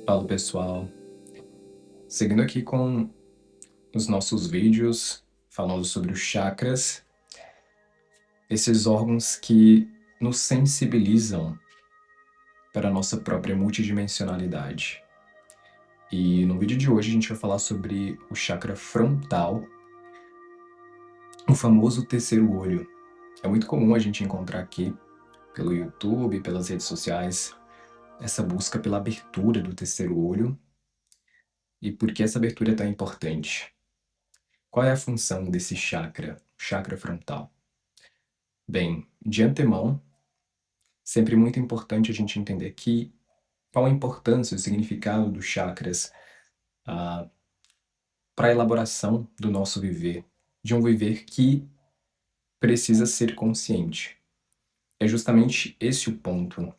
Fala pessoal, seguindo aqui com os nossos vídeos falando sobre os chakras, esses órgãos que nos sensibilizam para a nossa própria multidimensionalidade. E no vídeo de hoje a gente vai falar sobre o chakra frontal, o famoso terceiro olho. É muito comum a gente encontrar aqui pelo YouTube, pelas redes sociais, essa busca pela abertura do terceiro olho. E por que essa abertura é tão importante? Qual é a função desse chakra, chakra frontal? Bem, de antemão, sempre muito importante a gente entender qual a importância, o significado dos chakras para a elaboração do nosso viver, de um viver que precisa ser consciente. É justamente esse o ponto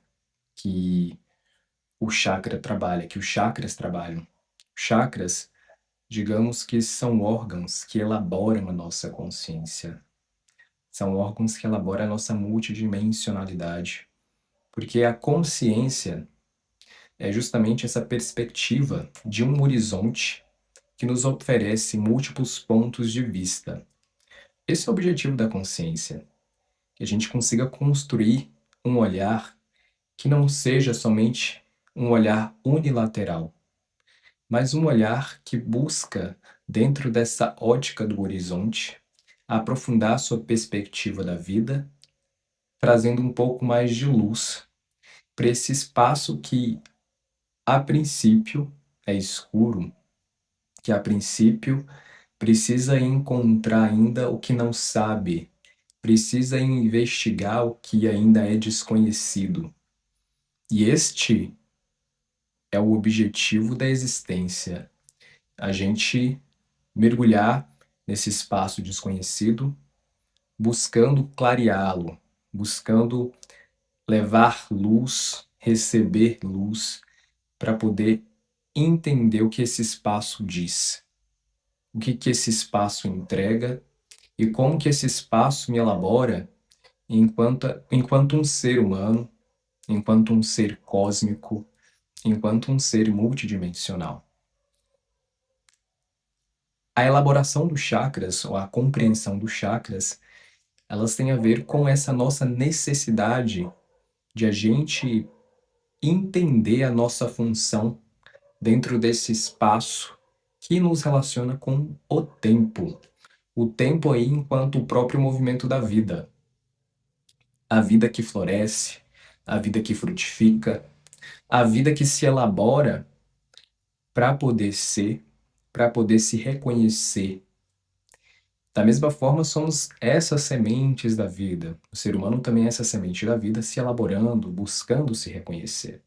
que o chakra trabalha, que os chakras trabalham. Chakras, digamos que são órgãos que elaboram a nossa consciência. São órgãos que elaboram a nossa multidimensionalidade. Porque a consciência é justamente essa perspectiva de um horizonte que nos oferece múltiplos pontos de vista. Esse é o objetivo da consciência, que a gente consiga construir um olhar que não seja somente um olhar unilateral, mas um olhar que busca, dentro dessa ótica do horizonte, aprofundar sua perspectiva da vida, trazendo um pouco mais de luz para esse espaço que, a princípio, é escuro, que a princípio precisa encontrar ainda o que não sabe, precisa investigar o que ainda é desconhecido. E este é o objetivo da existência, a gente mergulhar nesse espaço desconhecido, buscando clareá-lo, buscando levar luz, receber luz, para poder entender o que esse espaço diz, o que esse espaço entrega e como que esse espaço me elabora enquanto um ser humano, enquanto um ser cósmico, enquanto um ser multidimensional. A elaboração dos chakras, ou a compreensão dos chakras, elas têm a ver com essa nossa necessidade de a gente entender a nossa função dentro desse espaço que nos relaciona com o tempo. O tempo aí enquanto o próprio movimento da vida. A vida que floresce, a vida que frutifica, a vida que se elabora para poder ser, para poder se reconhecer. Da mesma forma, somos essas sementes da vida. O ser humano também é essa semente da vida se elaborando, buscando se reconhecer,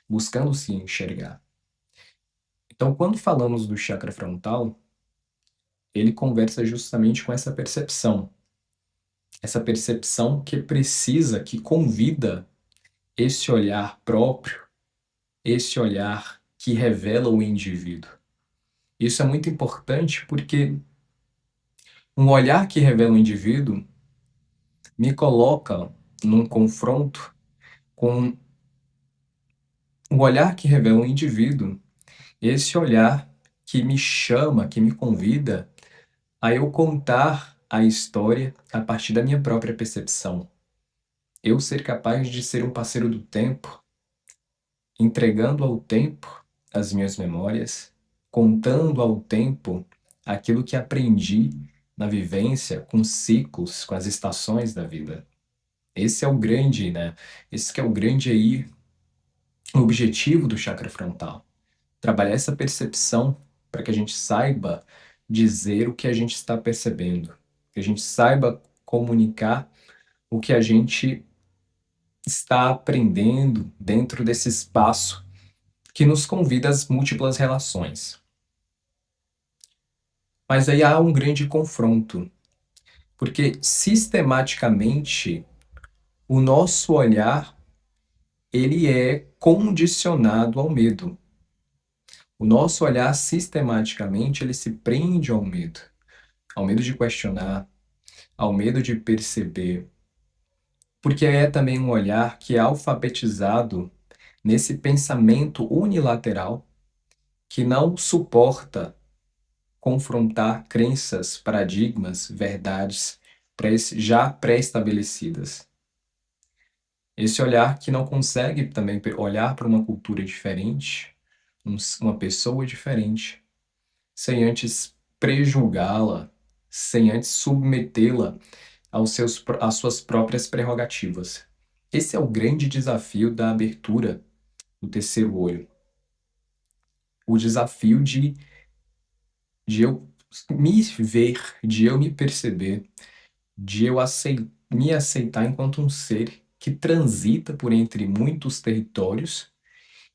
buscando se enxergar. Então, quando falamos do chakra frontal, ele conversa justamente com essa percepção que precisa, que convida esse olhar próprio, esse olhar que revela o indivíduo. Isso é muito importante porque um olhar que revela o indivíduo me coloca num confronto com um olhar que revela o indivíduo, esse olhar que me chama, que me convida a eu contar a história a partir da minha própria percepção. Eu ser capaz de ser um parceiro do tempo, entregando ao tempo as minhas memórias, contando ao tempo aquilo que aprendi na vivência com ciclos, com as estações da vida. Esse é o grande, né? Esse que é o grande aí, o objetivo do chakra frontal. Trabalhar essa percepção para que a gente saiba dizer o que a gente está percebendo, que a gente saiba comunicar o que a gente está aprendendo dentro desse espaço que nos convida às múltiplas relações. Mas aí há um grande confronto, porque sistematicamente o nosso olhar ele é condicionado ao medo. O nosso olhar sistematicamente ele se prende ao medo de questionar, ao medo de perceber, porque é também um olhar que é alfabetizado nesse pensamento unilateral que não suporta confrontar crenças, paradigmas, verdades já pré-estabelecidas. Esse olhar que não consegue também olhar para uma cultura diferente, uma pessoa diferente, sem antes prejulgá-la, sem antes submetê-la às suas próprias prerrogativas. Esse é o grande desafio da abertura do terceiro olho. O desafio de eu me ver, de eu me perceber, de eu me aceitar enquanto um ser que transita por entre muitos territórios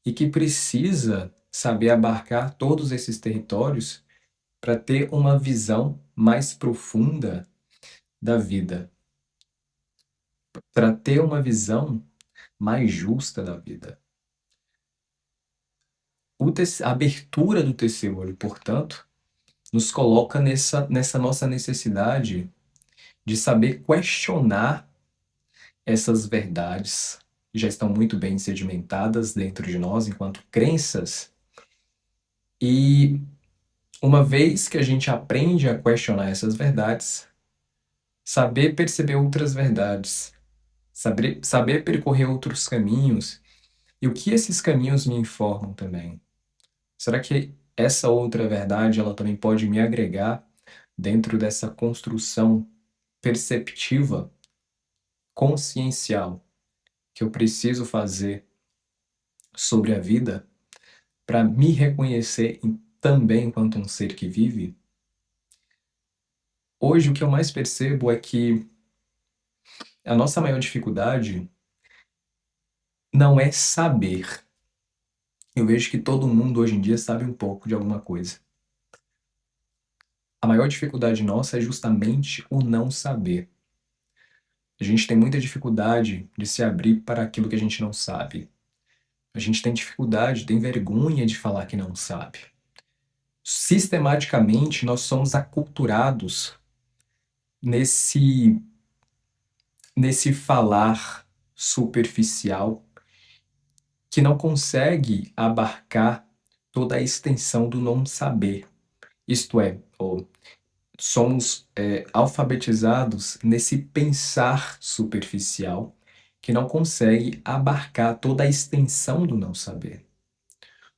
e que precisa saber abarcar todos esses territórios para ter uma visão mais profunda da vida, para ter uma visão mais justa da vida. A abertura do terceiro olho, portanto, nos coloca nessa nossa necessidade de saber questionar essas verdades que já estão muito bem sedimentadas dentro de nós enquanto crenças. E uma vez que a gente aprende a questionar essas verdades, saber perceber outras verdades, saber percorrer outros caminhos, e o que esses caminhos me informam também. Será que essa outra verdade ela também pode me agregar dentro dessa construção perceptiva, consciencial, que eu preciso fazer sobre a vida para me reconhecer também enquanto um ser que vive? Hoje, o que eu mais percebo é que a nossa maior dificuldade não é saber. Eu vejo que todo mundo hoje em dia sabe um pouco de alguma coisa. A maior dificuldade nossa é justamente o não saber. A gente tem muita dificuldade de se abrir para aquilo que a gente não sabe. A gente tem dificuldade, tem vergonha de falar que não sabe. Sistematicamente, nós somos aculturados nesse falar superficial que não consegue abarcar toda a extensão do não saber. Isto é, somos alfabetizados nesse pensar superficial que não consegue abarcar toda a extensão do não saber.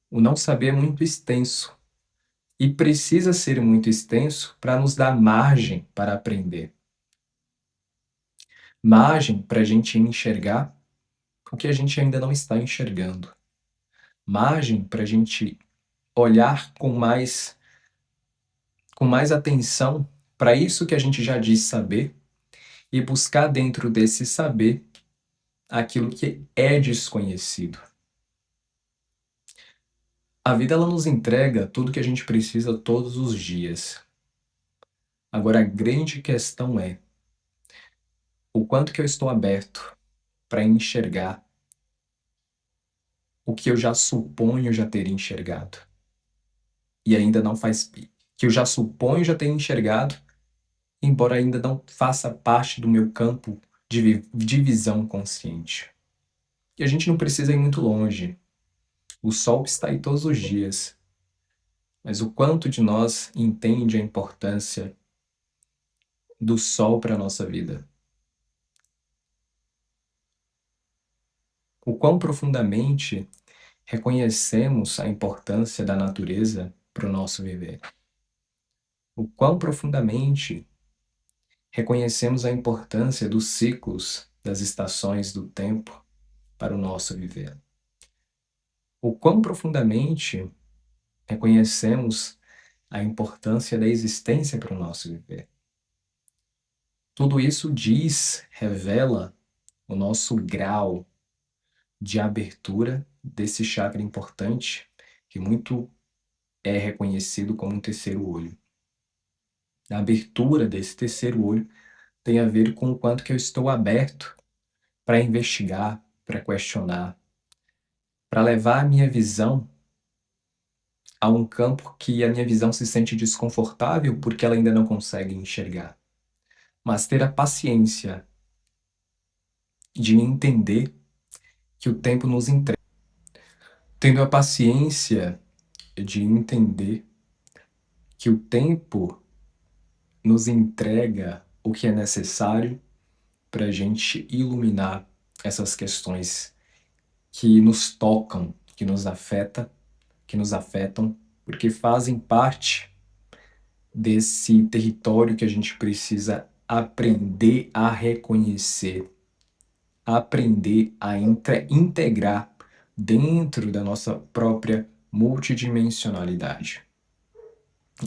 O não saber é muito extenso e precisa ser muito extenso para nos dar margem para aprender. Margem para a gente enxergar o que a gente ainda não está enxergando. Margem para a gente olhar com mais atenção para isso que a gente já diz saber e buscar dentro desse saber aquilo que é desconhecido. A vida ela nos entrega tudo que a gente precisa todos os dias. Agora a grande questão é o quanto que eu estou aberto para enxergar o que eu já suponho já ter enxergado. E ainda não faz... que eu já suponho já ter enxergado, embora ainda não faça parte do meu campo de visão consciente. E a gente não precisa ir muito longe. O sol está aí todos os dias. Mas o quanto de nós entende a importância do sol para a nossa vida? O quão profundamente reconhecemos a importância da natureza para o nosso viver? O quão profundamente reconhecemos a importância dos ciclos, das estações do tempo para o nosso viver? O quão profundamente reconhecemos a importância da existência para o nosso viver? Tudo isso revela o nosso grau de abertura desse chakra importante, que muito é reconhecido como um terceiro olho. A abertura desse terceiro olho tem a ver com o quanto que eu estou aberto para investigar, para questionar, para levar a minha visão a um campo que a minha visão se sente desconfortável porque ela ainda não consegue enxergar. Mas ter a paciência de entender que o tempo nos entrega. tendo a paciência de entender que o tempo nos entrega o que é necessário para a gente iluminar essas questões que nos tocam, que nos afetam, porque fazem parte desse território que a gente precisa aprender a reconhecer, aprender a integrar dentro da nossa própria multidimensionalidade.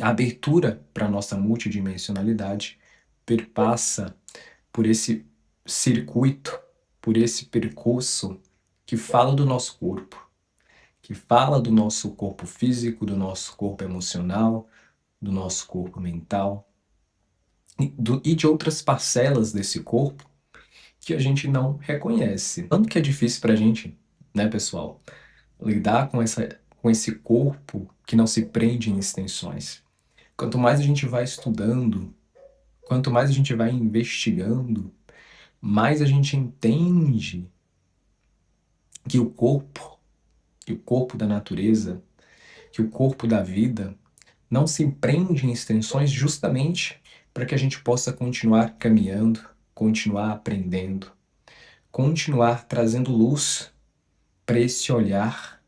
A abertura para a nossa multidimensionalidade perpassa por esse circuito, por esse percurso que fala do nosso corpo, que fala do nosso corpo físico, do nosso corpo emocional, do nosso corpo mental e de outras parcelas desse corpo que a gente não reconhece. Tanto que é difícil para a gente, né, pessoal, lidar com esse corpo que não se prende em extensões. Quanto mais a gente vai estudando, quanto mais a gente vai investigando, mais a gente entende que o corpo da natureza, que o corpo da vida não se prende em extensões justamente para que a gente possa continuar caminhando, continuar aprendendo, continuar trazendo luz para esse olhar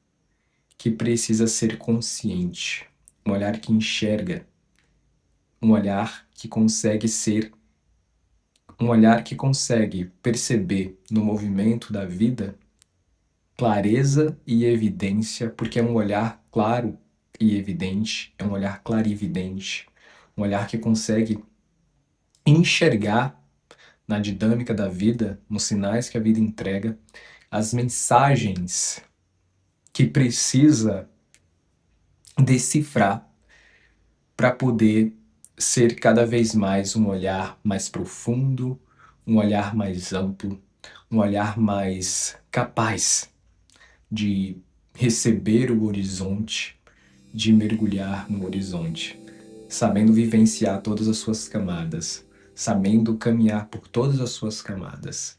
que precisa ser consciente, um olhar que enxerga, um olhar que consegue ser, um olhar que consegue perceber no movimento da vida clareza e evidência, porque é um olhar claro e evidente, é um olhar clarividente, um olhar que consegue enxergar na dinâmica da vida, nos sinais que a vida entrega, as mensagens que precisa decifrar para poder ser cada vez mais um olhar mais profundo, um olhar mais amplo, um olhar mais capaz de receber o horizonte, de mergulhar no horizonte, sabendo vivenciar todas as suas camadas, sabendo caminhar por todas as suas camadas.